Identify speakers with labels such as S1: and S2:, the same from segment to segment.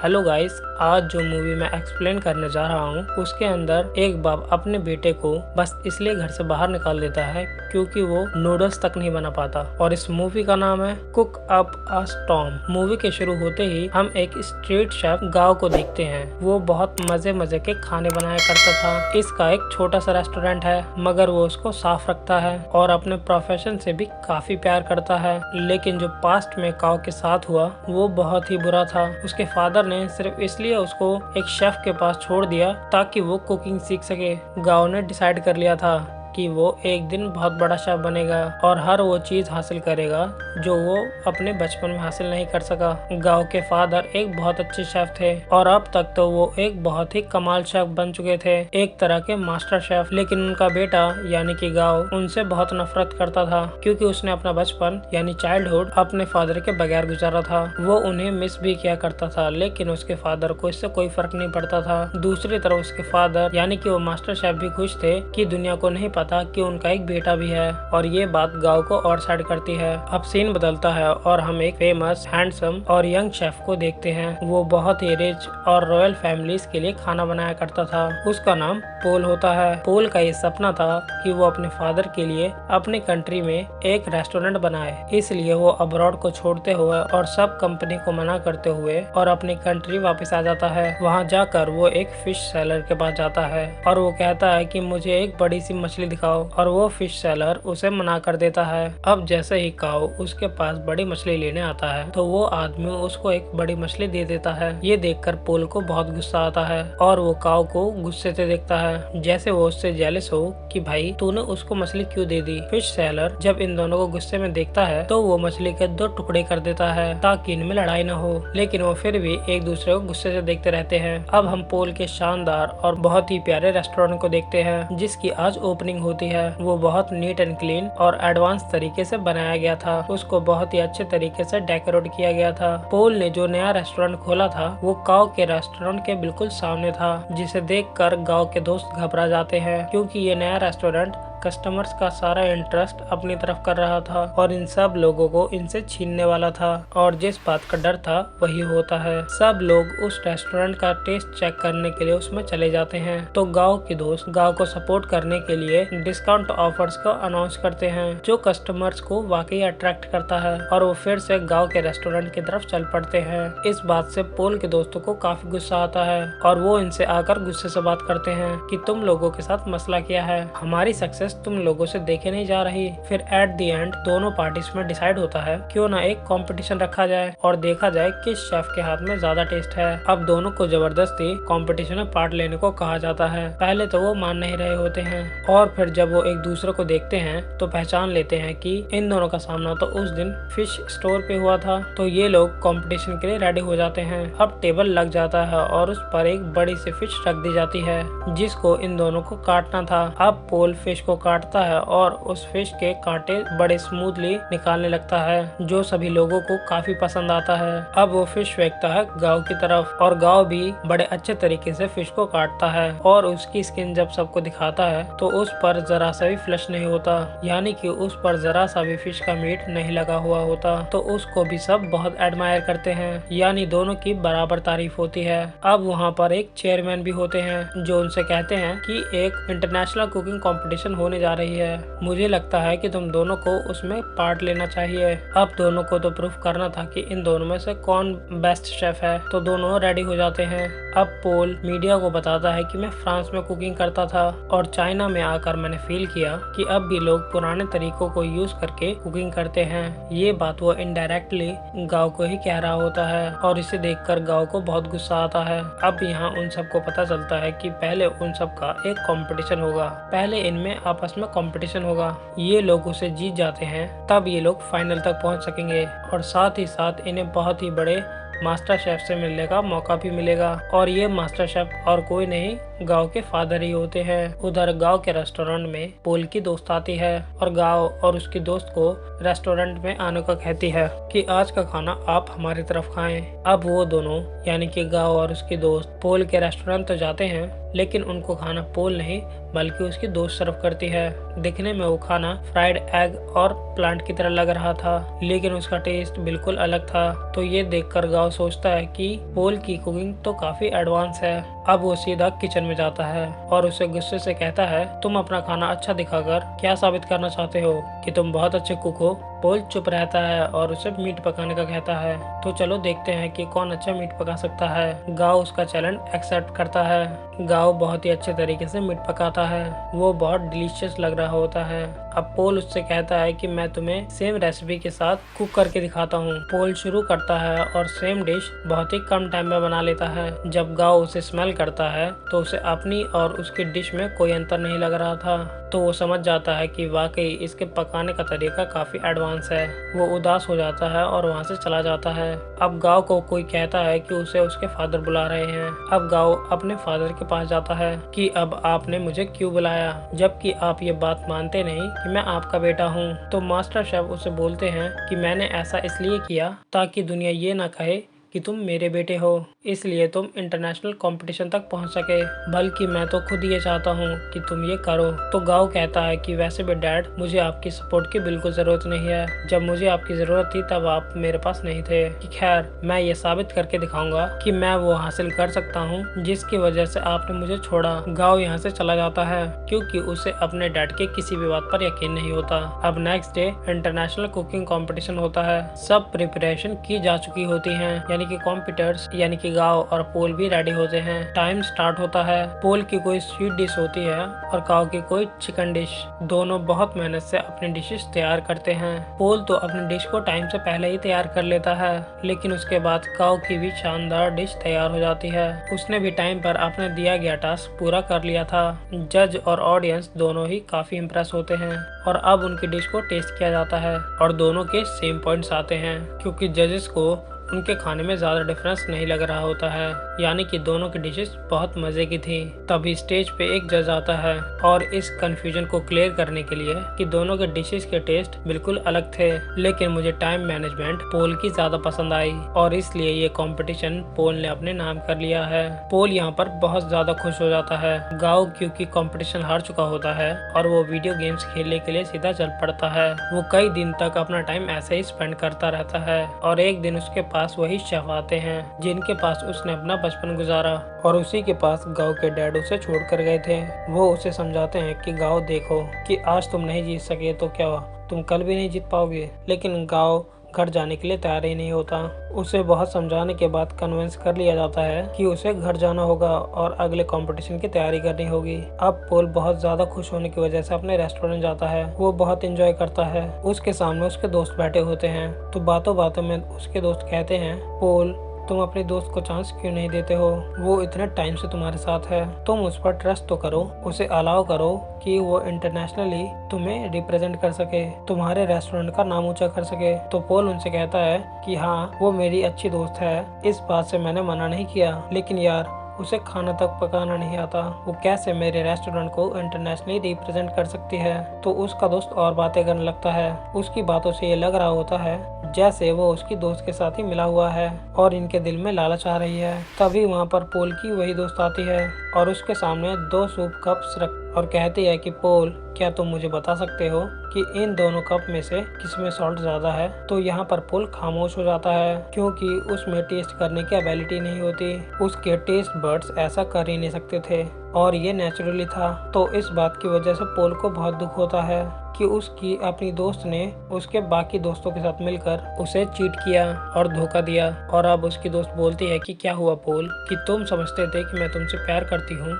S1: Hello guys, आज जो movie मैं एक्सप्लेन करने जा रहा हूँ उसके अंदर एक बाप अपने बेटे को बस इसलिए घर से बाहर निकाल देता है क्योंकि वो नूडल्स तक नहीं बना पाता। और इस मूवी का नाम है कुक अप अ स्टॉर्म। मूवी के शुरू होते ही हम एक स्ट्रीट शेफ गांव को देखते हैं। वो बहुत मजे मजे के खाने बनाया करता था। इसका एक छोटा सा रेस्टोरेंट है, मगर वो उसको साफ रखता है और अपने प्रोफेशन से भी काफी प्यार करता है। लेकिन जो पास्ट में काव के साथ हुआ वो बहुत ही बुरा था। उसके फादर ने सिर्फ इसलिए उसको एक शेफ के पास छोड़ दिया ताकि वो कुकिंग सीख सके। गांव ने डिसाइड कर लिया था कि वो एक दिन बहुत बड़ा शेफ बनेगा और हर वो चीज हासिल करेगा जो वो अपने बचपन में हासिल नहीं कर सका। गांव के फादर एक बहुत अच्छे शेफ थे और अब तक तो वो एक बहुत ही कमाल शेफ बन चुके थे, एक तरह के मास्टर शेफ। लेकिन उनका बेटा यानी कि गांव उनसे बहुत नफरत करता था क्योंकि उसने अपना बचपन यानी चाइल्डहुड अपने फादर के बगैर गुजारा था। वो उन्हें मिस भी किया करता था, लेकिन उसके फादर को इससे कोई फर्क नहीं पड़ता था। दूसरी तरफ उसके फादर यानी कि वो मास्टर शेफ भी खुश थे कि दुनिया को नहीं पता कि उनका एक बेटा भी है, और ये बात गांव को और साइड करती है। अब सीन बदलता है और हम एक फेमस, हैंडसम और यंग शेफ को देखते हैं। वो बहुत ही रिच और रॉयल फैमिलीज के लिए खाना बनाया करता था। उसका नाम पोल होता है। पोल का ये सपना था कि वो अपने फादर के लिए अपनी कंट्री में एक रेस्टोरेंट बनाए, इसलिए वो अब्रॉड को छोड़ते हुए और सब कंपनी को मना करते हुए और अपनी कंट्री वापस आ जाता है। वहाँ जाकर वो एक फिश सेलर के पास जाता है और वो कहता है कि मुझे एक बड़ी सी मछली दिखाओ, और वो फिश सेलर उसे मना कर देता है। अब जैसे ही काव उसके पास बड़ी मछली लेने आता है तो वो आदमी उसको एक बड़ी मछली दे देता है। ये देखकर पोल को बहुत गुस्सा आता है और वो काव को गुस्से से देखता है, जैसे वो उससे जेलस हो कि भाई तूने उसको मछली क्यों दे दी। फिश सेलर जब इन दोनों को गुस्से में देखता है तो वो मछली के 2 टुकड़े कर देता है ताकि इनमें लड़ाई न हो, लेकिन वो फिर भी एक दूसरे को गुस्से से देखते रहते हैं। अब हम पोल के शानदार और बहुत ही प्यारे रेस्टोरेंट को देखते हैं जिसकी आज ओपनिंग होती है। वो बहुत नीट एंड क्लीन और एडवांस तरीके से बनाया गया था। उसको बहुत ही अच्छे तरीके से डेकोरेट किया गया था। पोल ने जो नया रेस्टोरेंट खोला था वो काव के रेस्टोरेंट के बिल्कुल सामने था, जिसे देखकर गांव के दोस्त घबरा जाते हैं क्योंकि ये नया रेस्टोरेंट कस्टमर्स का सारा इंटरेस्ट अपनी तरफ कर रहा था और इन सब लोगों को इनसे छीनने वाला था, और जिस बात का डर था वही होता है। सब लोग उस रेस्टोरेंट का टेस्ट चेक करने के लिए उसमें चले जाते हैं। तो गांव के दोस्त गांव को सपोर्ट करने के लिए डिस्काउंट ऑफर्स को अनाउंस करते हैं जो कस्टमर्स को वाकई अट्रैक्ट करता है, और वो फिर से गाँव के रेस्टोरेंट की तरफ चल पड़ते हैं। इस बात से पोल के दोस्तों को काफी गुस्सा आता है और वो इनसे आकर गुस्से से बात करते हैं कि तुम लोगों के साथ मसला क्या है, हमारी सक्सेस तुम लोगों से देखे नहीं जा रही। फिर एट द एंड दोनों पार्टीज में डिसाइड होता है क्यों ना एक कंपटीशन रखा जाए और देखा जाए किस शेफ के हाथ में ज्यादा टेस्ट है। अब दोनों को जबरदस्ती कंपटीशन में पार्ट लेने को कहा जाता है। पहले तो वो मान नहीं रहे होते हैं और फिर जब वो एक दूसरे को देखते हैं तो पहचान लेते हैं कि इन दोनों का सामना तो उस दिन फिश स्टोर पे हुआ था। तो ये लोग कंपटीशन के लिए रेडी हो जाते हैं। अब टेबल लग जाता है और उस पर एक बड़ी सी फिश रख दी जाती है जिसको इन दोनों को काटना था। अब पोल फिश को काटता है और उस फिश के कांटे बड़े स्मूथली निकालने लगता है जो सभी लोगों को काफी पसंद आता है। अब वो फिश फेंकता है गांव की तरफ और गांव भी बड़े अच्छे तरीके से फिश को काटता है और उसकी स्किन जब सबको दिखाता है तो उस पर जरा सा भी फ्लश नहीं होता, यानी कि उस पर जरा सा भी फिश का मीट नहीं लगा हुआ होता। तो उसको भी सब बहुत एडमायर करते हैं, यानी दोनों की बराबर तारीफ होती है। अब वहाँ पर एक चेयरमैन भी होते हैं जो उनसे कहते हैं कि एक इंटरनेशनल कुकिंग कंपटीशन होने जा रही है, मुझे लगता है कि तुम दोनों को उसमें पार्ट लेना चाहिए। अब दोनों को तो प्रूफ करना था कि इन दोनों में से कौन बेस्ट शेफ है, तो दोनों रेडी हो जाते हैं। अब पोल मीडिया को बताता है कि मैं फ्रांस में कुकिंग करता था और चाइना में आकर मैंने फील किया कि अब भी लोग पुराने तरीकों को यूज करके कुकिंग करते हैं। ये बात वो इनडायरेक्टली गांव को ही कह रहा होता है और इसे देखकर गांव को बहुत गुस्सा आता है। अब यहाँ उन सबको पता चलता है कि पहले उन सब का एक कंपटीशन होगा, पहले इनमें आपस में कंपटीशन होगा। ये लोग उसे जीत जाते हैं तब ये लोग फाइनल तक पहुंच सकेंगे और साथ ही साथ इन्हें बहुत ही बड़े मास्टर शेफ से मिलने का मौका भी मिलेगा। और ये मास्टर शेफ और कोई नहीं गांव के फादर ही होते हैं। उधर गांव के रेस्टोरेंट में पोल की दोस्त आती है और गांव और उसकी दोस्त को रेस्टोरेंट में आने का कहती है कि आज का खाना आप हमारी तरफ खाएं। अब वो दोनों यानी कि गांव और उसकी दोस्त पोल के रेस्टोरेंट तो जाते हैं, लेकिन उनको खाना पोल नहीं बल्कि उसकी दोस्त सर्व करती है। दिखने में वो खाना फ्राइड एग और प्लांट की तरह लग रहा था, लेकिन उसका टेस्ट बिल्कुल अलग था। तो ये देखकर गांव सोचता है कि पोल की कुकिंग तो काफी एडवांस है। अब वो सीधा किचन में जाता है और उसे गुस्से से कहता है, तुम अपना खाना अच्छा दिखाकर क्या साबित करना चाहते हो कि तुम बहुत अच्छे कुक हो। पोल चुप रहता है और उसे मीट पकाने का कहता है। तो चलो देखते हैं कि कौन अच्छा मीट पका सकता है। गांव उसका चैलेंज एक्सेप्ट करता है। गांव बहुत ही अच्छे तरीके से मीट पकाता है, वो बहुत डिलीशियस लग रहा होता है। अब पोल उससे कहता है कि मैं तुम्हें सेम रेसिपी के साथ कुक करके दिखाता हूँ। पोल शुरू करता है और सेम डिश बहुत ही कम टाइम में बना लेता है। जब गांव उसे स्मेल करता है तो उसे अपनी और उसकी डिश में कोई अंतर नहीं लग रहा था। तो वो समझ जाता है कि वाकई इसके पकाने का तरीका काफी एडवांस है। वो उदास हो जाता है और वहाँ से चला जाता है। अब गांव को कोई कहता है कि उसे उसके फादर बुला रहे हैं। अब गांव अपने फादर के पास जाता है कि अब आपने मुझे क्यों बुलाया, जबकि आप ये बात मानते नहीं कि मैं आपका बेटा हूँ। तो मास्टर शेफ उसे बोलते हैं कि मैंने ऐसा इसलिए किया ताकि दुनिया ये ना कहे कि तुम मेरे बेटे हो, इसलिए तुम इंटरनेशनल कंपटीशन तक पहुंच सके, बल्कि मैं तो खुद ये चाहता हूं कि तुम ये करो। तो गांव कहता है कि वैसे भी डैड, मुझे आपकी सपोर्ट की बिल्कुल जरूरत नहीं है। जब मुझे आपकी जरूरत थी तब आप मेरे पास नहीं थे। कि खैर, मैं ये साबित करके दिखाऊंगा कि मैं वो हासिल कर सकता हूँ जिसकी वजह से आपने मुझे छोड़ा। गाँव यहाँ से चला जाता है क्योंकि उसे अपने डैड के किसी भी बात पर यकीन नहीं होता। अब next day international cooking competition होता है। सब प्रिपरेशन की जा चुकी होती है, यानी कि कॉम्पिटिटर्स यानी कि गांव और पोल भी रेडी होते हैं। टाइम स्टार्ट होता है। पोल की कोई स्वीट डिश होती है और गांव की कोई चिकन डिश। दोनों बहुत मेहनत से अपनी डिशेस तैयार करते हैं। पोल तो अपनी डिश को टाइम से पहले ही तैयार कर लेता है, लेकिन उसके बाद गांव की भी शानदार डिश तैयार हो जाती है। उसने भी टाइम पर अपने दिया गया टास्क पूरा कर लिया था। जज और ऑडियंस दोनों ही काफी इम्प्रेस होते हैं और अब उनकी डिश को टेस्ट किया जाता है और दोनों के सेम पॉइंट्स आते हैं, क्योंकि जजेस को उनके खाने में ज्यादा डिफरेंस नहीं लग रहा होता है, यानी कि दोनों की डिशेस बहुत मजे की थी। तभी स्टेज पे एक जज आता है और इस कंफ्यूजन को क्लियर करने के लिए कि दोनों के डिशेस के टेस्ट बिल्कुल अलग थे, लेकिन मुझे टाइम मैनेजमेंट पोल की ज्यादा पसंद आई और इसलिए ये कंपटीशन पोल ने अपने नाम कर लिया है। पोल यहाँ पर बहुत ज्यादा खुश हो जाता है। गाँव क्योंकि कंपटीशन हार चुका होता है और वो वीडियो गेम्स खेलने के लिए सीधा चल पड़ता है। वो कई दिन तक अपना टाइम ऐसे ही स्पेंड करता रहता है और एक दिन उसके पास वही शेफ आते हैं जिनके पास उसने अपना बचपन गुजारा और उसी के पास गांव के डैड उसे छोड़ कर गए थे। वो उसे समझाते हैं कि गांव देखो कि आज तुम नहीं जीत सके तो क्या हुआ, तुम कल भी नहीं जीत पाओगे। लेकिन गांव घर जाने के लिए तैयार ही नहीं होता। उसे बहुत समझाने के बाद कन्विंस कर लिया जाता है कि उसे घर जाना होगा और अगले कंपटीशन की तैयारी करनी होगी। अब पोल बहुत ज्यादा खुश होने की वजह से अपने रेस्टोरेंट जाता है। वो बहुत एंजॉय करता है। उसके सामने उसके दोस्त बैठे होते हैं, तो बातों बातों में उसके दोस्त कहते हैं, पोल तुम अपने दोस्त को चांस क्यों नहीं देते हो, वो इतने टाइम से तुम्हारे साथ है, तुम उस पर ट्रस्ट तो करो, उसे अलाउ करो कि वो इंटरनेशनली तुम्हें रिप्रेजेंट कर सके, तुम्हारे रेस्टोरेंट का नाम ऊंचा कर सके। तो पोल उनसे कहता है कि हाँ, वो मेरी अच्छी दोस्त है, इस बात से मैंने मना नहीं किया, लेकिन यार उसे खाना तक पकाना नहीं आता, वो कैसे मेरे रेस्टोरेंट को इंटरनेशनली रिप्रेजेंट कर सकती है। तो उसका दोस्त और बातें करने लगता है। उसकी बातों से ये लग रहा होता है जैसे वो उसकी दोस्त के साथ ही मिला हुआ है और इनके दिल में लालच आ रही है। तभी वहाँ पर पोल की वही दोस्त आती है और उसके सामने 2 सूप कप्स रख और कहती है कि पोल, क्या तुम मुझे बता सकते हो कि इन दोनों कप में से किसमें सॉल्ट ज्यादा है। तो यहाँ पर पोल खामोश हो जाता है क्योंकि उसमें टेस्ट करने की एबिलिटी नहीं होती। उसके टेस्ट बड्स ऐसा कर ही नहीं सकते थे और ये नेचुरली था। तो इस बात की वजह से पोल को बहुत दुख होता है कि उसकी अपनी दोस्त ने उसके बाकी दोस्तों के साथ मिलकर उसे चीट किया और धोखा दिया। और अब उसकी दोस्त बोलती है कि क्या हुआ पोल, कि तुम समझते थे कि मैं तुमसे प्यार करती हूँ।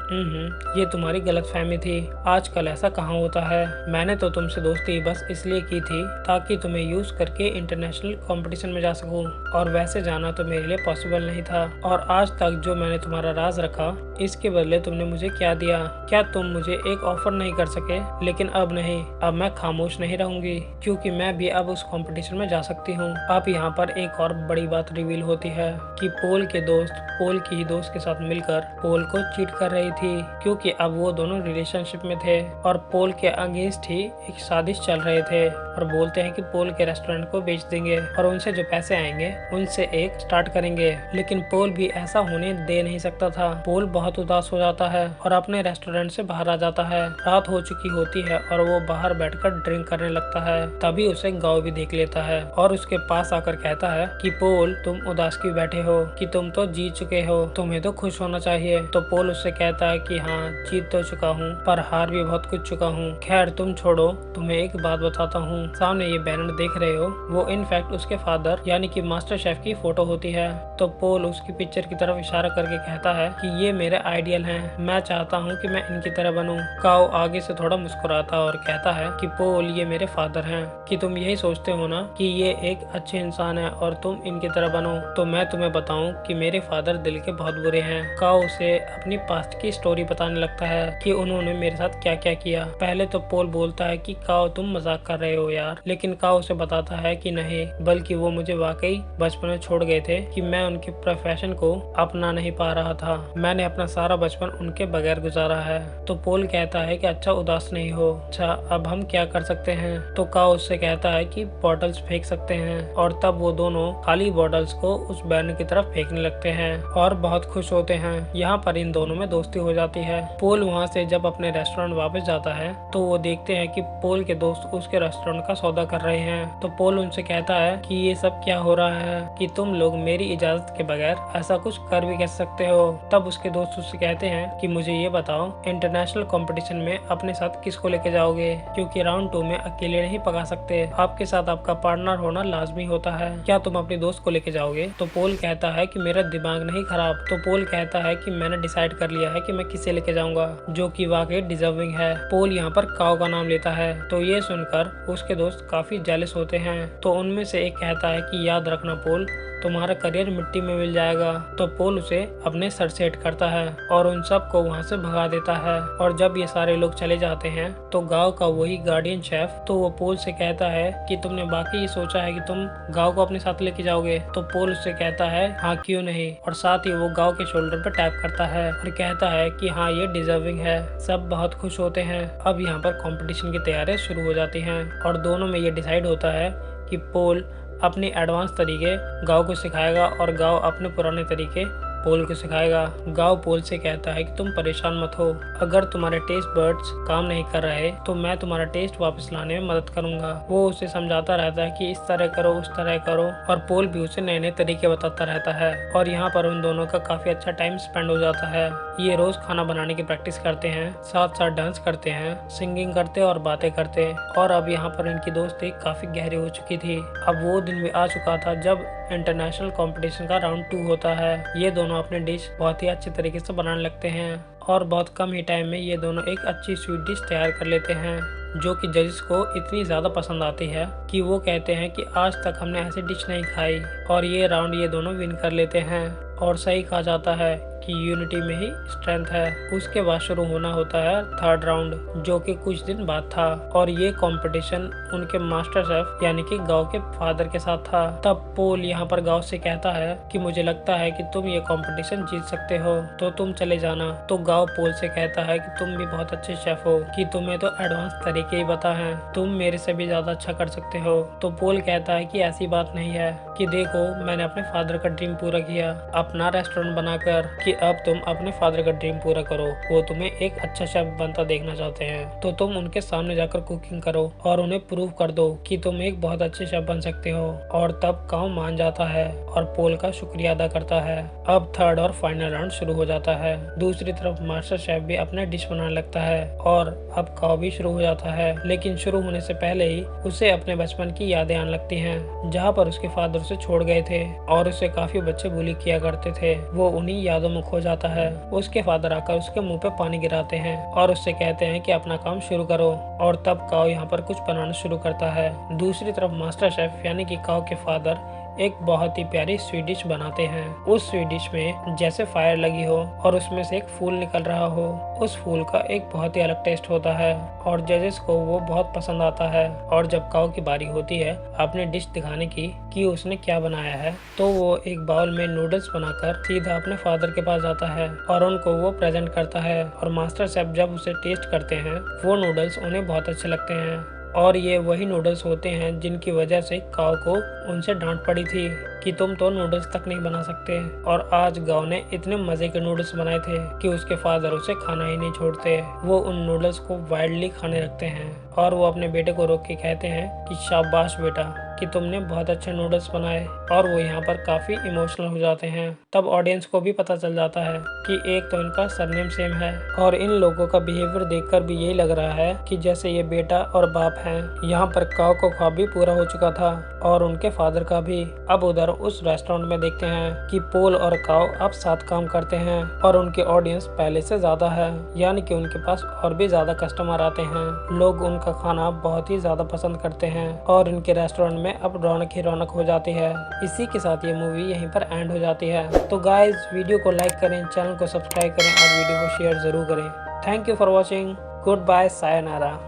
S1: ये तुम्हारी गलतफहमी थी। आजकल ऐसा कहाँ होता है। मैंने तो तुमसे दोस्ती बस इसलिए की थी ताकि तुम्हें यूज करके इंटरनेशनल कंपटीशन में जा सकूं, और वैसे जाना तो मेरे लिए पॉसिबल नहीं था। और आज तक जो मैंने तुम्हारा राज रखा, इसके बदले तुमने मुझे क्या दिया। क्या तुम मुझे एक ऑफर नहीं कर सके? लेकिन अब नहीं, अब मैं मैं खामोश नहीं रहूंगी क्योंकि मैं भी अब उस कंपटीशन में जा सकती हूँ। अब यहाँ पर एक और बड़ी बात रिवील होती है कि पोल के दोस्त पोल की ही दोस्त के साथ मिलकर पोल को चीट कर रही थी, क्योंकि अब वो दोनों रिलेशनशिप में थे और पोल के अगेंस्ट ही एक साजिश चल रहे थे और बोलते हैं कि पोल के रेस्टोरेंट को बेच देंगे और उनसे जो पैसे आएंगे उनसे एक स्टार्ट करेंगे। लेकिन पोल भी ऐसा होने दे नहीं सकता था। पोल बहुत उदास हो जाता है और अपने रेस्टोरेंट से बाहर आ जाता है। रात हो चुकी होती है और वो बाहर बैठकर ड्रिंक करने लगता है। तभी उसे गाँव भी देख लेता है और उसके पास आकर कहता है कि पोल, तुम उदास क्यों बैठे हो, कि तुम तो जीत चुके हो, तुम्हें तो खुश होना चाहिए। तो पोल उससे कहता है कि हाँ, जीत तो चुका हूँ पर हार भी बहुत कुछ चुका हूँ। खैर तुम छोड़ो, तुम्हें एक बात बताता हूँ। सामने ये बैनर देख रहे हो, वो इनफैक्ट उसके फादर यानी कि मास्टर शेफ की फोटो होती है। तो पोल उसकी पिक्चर की तरफ इशारा करके कहता है कि ये मेरे आइडियल हैं, मैं चाहता हूँ कि मैं इनकी तरह बनूं। काओ आगे से थोड़ा मुस्कुराता और कहता है कि पोल, ये मेरे फादर हैं, कि तुम यही सोचते हो ना कि ये एक अच्छे इंसान है और तुम इनकी तरह बनो। तो मैं तुम्हें बताऊं कि मेरे फादर दिल के बहुत बुरे हैं। काओ उसे अपनी पास्ट की स्टोरी बताने लगता है कि उन्होंने मेरे साथ क्या क्या किया। पहले तो पोल बोलता है कि काओ, तुम मजाक कर रहे हो यार, लेकिन काओ उसे बताता है कि नहीं, बल्कि वो मुझे वाकई बचपन में छोड़ गए थे कि मैं उनके प्रोफेशन को अपना नहीं पा रहा था। मैंने अपना सारा बचपन उनके बगैर गुजारा है। तो पोल कहता है कि अच्छा, उदास नहीं हो, अच्छा अब हम क्या कर सकते हैं। तो काओ उससे कहता है कि बॉटल्स फेंक सकते हैं और तब वो दोनों खाली बॉटल्स को उस बैनर की तरफ फेंकने लगते हैं और बहुत खुश होते हैं। यहाँ पर इन दोनों में दोस्ती हो जाती है। पोल वहाँ से जब अपने रेस्टोरेंट वापस जाता है तो वो देखते हैं कि पोल के दोस्त उसके रेस्टोरेंट का सौदा कर रहे हैं। तो पोल उनसे कहता है कि ये सब क्या हो रहा है, कि तुम लोग मेरी इजाजत के बगैर ऐसा कुछ कर भी कैसे सकते हो। तब उसके दोस्त उससे कहते हैं कि मुझे ये बताओ, इंटरनेशनल कंपटीशन में अपने साथ किसको लेके जाओगे, क्योंकि राउंड 2 में अकेले नहीं पका सकते, आपके साथ आपका पार्टनर होना लाजमी होता है। क्या तुम अपने दोस्त को लेके जाओगे। तो पोल कहता है कि मेरा दिमाग नहीं खराब। तो पोल कहता है कि मैंने डिसाइड कर लिया है कि मैं किसे लेके जाऊंगा, जो कि वाकई डिजर्विंग है। पोल यहाँ पर काओ का नाम लेता है। तो ये सुनकर उसके दोस्त काफी जेलस होते हैं। तो उनमें से एक कहता है कि याद रखना पोल, तुम्हारा करियर मिट्टी में मिल जाएगा। तो पोल उसे अपने सर से हिट करता है और उन सब को वहाँ से भगा देता है। और जब ये सारे लोग चले जाते हैं तो गांव का वही गार्डियन शेफ तो वो पोल से कहता है कि तुमने बाकी ये सोचा है कि तुम गांव को अपने साथ लेके जाओगे। तो पोल उससे कहता है हाँ, क्यों नहीं, और साथ ही वो गांव के शोल्डर पर टैप करता है और कहता है कि हाँ, ये डिजर्विंग है। सब बहुत खुश होते हैं। अब यहाँ पर कंपटीशन की तैयारियां शुरू हो जाती हैं और दोनों में ये डिसाइड होता है कि पोल अपने एडवांस तरीके गांव को सिखाएगा और गांव अपने पुराने तरीके पोल को सिखाएगा। गांव पोल से कहता है कि तुम परेशान मत हो, अगर तुम्हारे टेस्ट बर्ड्स काम नहीं कर रहे तो मैं तुम्हारा टेस्ट वापस लाने में मदद करूंगा। वो उसे समझाता रहता है कि इस तरह करो, उस तरह करो, और पोल भी उसे नए नए तरीके बताता रहता है। और यहाँ पर उन दोनों का काफी अच्छा टाइम स्पेंड हो जाता है। ये रोज खाना बनाने की प्रैक्टिस करते हैं, साथ साथ डांस करते हैं, सिंगिंग करते और बातें करते। और अब यहाँ पर इनकी दोस्ती काफी गहरी हो चुकी थी। अब वो दिन भी आ चुका था जब इंटरनेशनल कंपटीशन का राउंड 2 होता है। ये दोनों अपने डिश बहुत ही अच्छे तरीके से बनाने लगते हैं और बहुत कम ही टाइम में ये दोनों एक अच्छी स्वीट डिश तैयार कर लेते हैं, जो कि जजेस को इतनी ज़्यादा पसंद आती है कि वो कहते हैं कि आज तक हमने ऐसी डिश नहीं खाई। और ये राउंड ये दोनों विन कर लेते हैं। और सही कहा जाता है कि यूनिटी में ही स्ट्रेंथ है। उसके बाद शुरू होना होता है थर्ड राउंड, जो कि कुछ दिन बाद था। और ये कंपटीशन उनके मास्टर शेफ यानी कि गांव के फादर के साथ था। तब पोल यहाँ पर गांव से कहता है कि मुझे लगता है कि तुम ये कंपटीशन जीत सकते हो, तो तुम चले जाना। तो गांव पोल से कहता है कि तुम भी बहुत अच्छे शेफ हो, कि तुम्हें तो एडवांस तरीके ही पता है, तुम मेरे से भी ज्यादा अच्छा कर सकते हो। तो पोल कहता है कि ऐसी बात नहीं है, कि देखो मैंने अपने फादर का ड्रीम पूरा किया अपना रेस्टोरेंट बनाकर, कि अब तुम अपने फादर का ड्रीम पूरा करो। वो तुम्हें एक अच्छा शेफ बनता देखना चाहते हैं, तो तुम उनके सामने जाकर कुकिंग करो और उन्हें प्रूव कर दो कि तुम एक बहुत अच्छे शेफ बन सकते हो। और तब काऊ मान जाता है और पोल का शुक्रिया अदा करता है। अब थर्ड और फाइनल राउंड शुरू हो जाता है। दूसरी तरफ मास्टर शेफ भी अपना डिश बनाने लगता है और अब काऊ भी शुरू हो जाता है। लेकिन शुरू होने से पहले ही उसे अपने बचपन की यादें आने लगती हैं, जहाँ पर उसके फादर उसे छोड़ गए थे और उसे काफी बच्चे बुली किया करते थे। वो उन्हीं यादों में खो जाता है। उसके फादर आकर उसके मुंह पे पानी गिराते हैं और उससे कहते हैं कि अपना काम शुरू करो। और तब काऊ यहाँ पर कुछ बनाना शुरू करता है। दूसरी तरफ मास्टर शेफ यानी कि काऊ के फादर एक बहुत ही प्यारी स्वीट डिश बनाते हैं। उस स्वीट डिश में जैसे फायर लगी हो और उसमें से एक फूल निकल रहा हो, उस फूल का एक बहुत ही अलग टेस्ट होता है और जजेस को वो बहुत पसंद आता है। और जब काओ की बारी होती है अपनी डिश दिखाने की कि उसने क्या बनाया है, तो वो एक बाउल में नूडल्स बनाकर सीधा अपने फादर के पास जाता है और उनको वो प्रेजेंट करता है। और मास्टर शेफ जब उसे टेस्ट करते हैं, वो नूडल्स उन्हें बहुत अच्छे लगते हैं और ये वही नूडल्स होते हैं जिनकी वजह से काओ को उनसे डांट पड़ी थी कि तुम तो नूडल्स तक नहीं बना सकते। और आज गाँव ने इतने मजे के नूडल्स बनाए थे कि उसके फादर उसे खाना ही नहीं छोड़ते। वो उन नूडल्स को वाइल्डली खाने लगते हैं और वो अपने बेटे को रोक के कहते हैं कि शाबाश बेटा कि तुमने बहुत अच्छे नूडल्स बनाए। और वो यहाँ पर काफी इमोशनल हो जाते हैं। तब ऑडियंस को भी पता चल जाता है कि एक तो इनका सरनेम सेम है और इन लोगों का बिहेवियर देखकर भी यही लग रहा है कि जैसे ये बेटा और बाप हैं। यहाँ पर काओ को ख्वाब भी पूरा हो चुका था और उनके फादर का भी। अब उधर उस रेस्टोरेंट में देखते हैं कि पोल और काओ अब साथ काम करते हैं और उनके ऑडियंस पहले से ज्यादा है, यानी कि उनके पास और भी ज्यादा कस्टमर आते हैं। लोग उनका खाना बहुत ही ज्यादा पसंद करते हैं और इनके रेस्टोरेंट में अब रौनक ही रौनक हो जाती है। इसी के साथ ये मूवी यहीं पर एंड हो जाती है। तो गाइज वीडियो को लाइक करें, चैनल को सब्सक्राइब करें और वीडियो को शेयर जरूर करें। Thank you for watching. Good bye, sayonara.